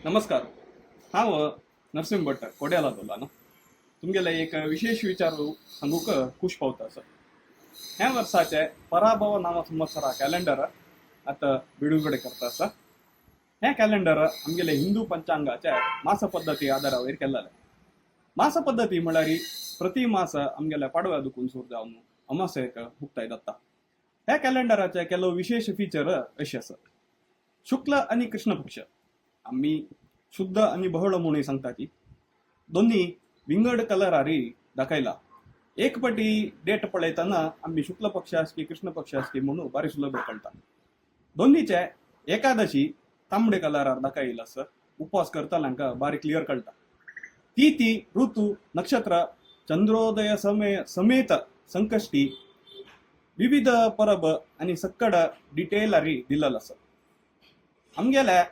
नमस्कार. हांव नरसिंह भट्ट कोड्याला उलयतां न्हू. तुमगेले एक विशेष विचारू सांगूक खूश पावता सर. ह्या वर्साचे पराभव नांव संवत्सरा कॅलेंडर आतां बिडुगडे करता सर. हें कॅलेंडर आमगेले हिंदू पंचांगाच्या मास पद्दती आदारा वयर केल्लें. मास पद्दती म्हळ्यार प्रति मास आमगेल्या पाडव्या दुखून सुरू जावन अमासेक मुक्ताय जाता. ह्या कॅलेंडराचे केलो विशेष फीचर अशें आसा. शुक्ल आनी कृष्ण पक्ष आम्ही शुद्ध आणि बहळ म्हणून सांगता की दोन्ही विंगड कलरारी दाखयला. एक पटी डेट पळयतना आम्ही शुक्ल पक्ष की कृष्ण पक्ष की म्हणून बारी सुलभ कळटा. दोन्हीचे एकादशी तांबडे कलरार दाखयला सर. उपवास करताल्यांका बारी क्लियर कळटा. ती ऋतू नक्षत्र चंद्रोदय समेत संकष्टी विविध परब आणि सक्कड डिटेलारी दिलेला सर. आमगेल्या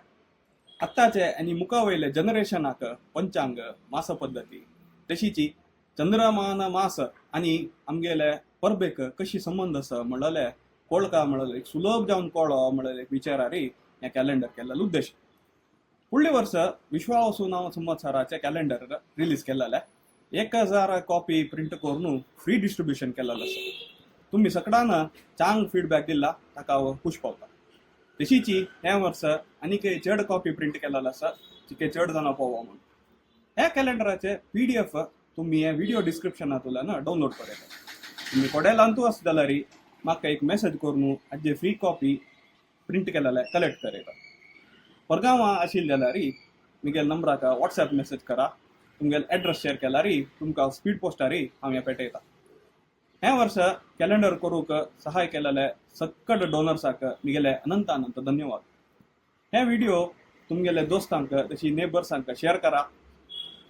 आत्ताचे आणि मुखावयले जनरेशनाक पंचांग मास पद्दती तशीची चंद्रमान मास आणि आमगेले परबेक कशी संबंध आसा म्हणलेले कळका म्हणलें एक सुलभ जावन कळो म्हणलें एक विचारारी हें कॅलेंडर केल्लें उद्देश. फुडले वर्स विश्वावसू नांव संवत्सराचे कॅलेंडर रिलीज केल्लें. 1000 कॉपी प्रिंट करून फ्री डिस्ट्रिब्युशन केल्लें आसा. तुम्ही सगळ्यांना चांग फीडबॅक दिला ताका हांव खूश पावता. तशीची हे वर्स आनीक चड कॉपी प्रिंट केलेलो आसा जिके चड जाणां पळोवं म्हणून. ह्या कॅलेंडराचे PDF तुम्ही हे व्हिडिओ डिस्क्रिप्शनांतल्यान डावनलोड करात. तुम्ही कोडेलांतू आसा जाल्यार म्हाका एक मेसेज करून हाजे फ्री कॉपी प्रिंट केलेले कलेक्ट करात. परगांवां आशिल्ले जाल्यार म्हगेल्या नंबराक व्हॉट्सॲप मेसेज करा. तुमगेलो एड्रेस शेअर केल्यार तुमकां स्पीड पोस्टारी हांव हें पेटयता. हे वर्ष कॅलेंडर करूक सहाय केलेले सक्कड डोनर्साक म्हगेले अनंत अनंत धन्यवाद. हे व्हिडिओ तुमगेले दोस्तांक तशी नेबर्सांक शेअर करा.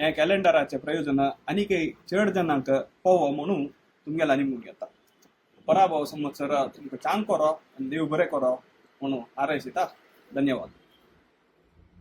हे कॅलेंडराचे प्रयोजन आनीकय चड जणांक पावो म्हणून तुमगेला निमून घेता. पराभव संवत्सर तुमकां चांग करो आनी देव बरें करो म्हणून हारयसिता. धन्यवाद.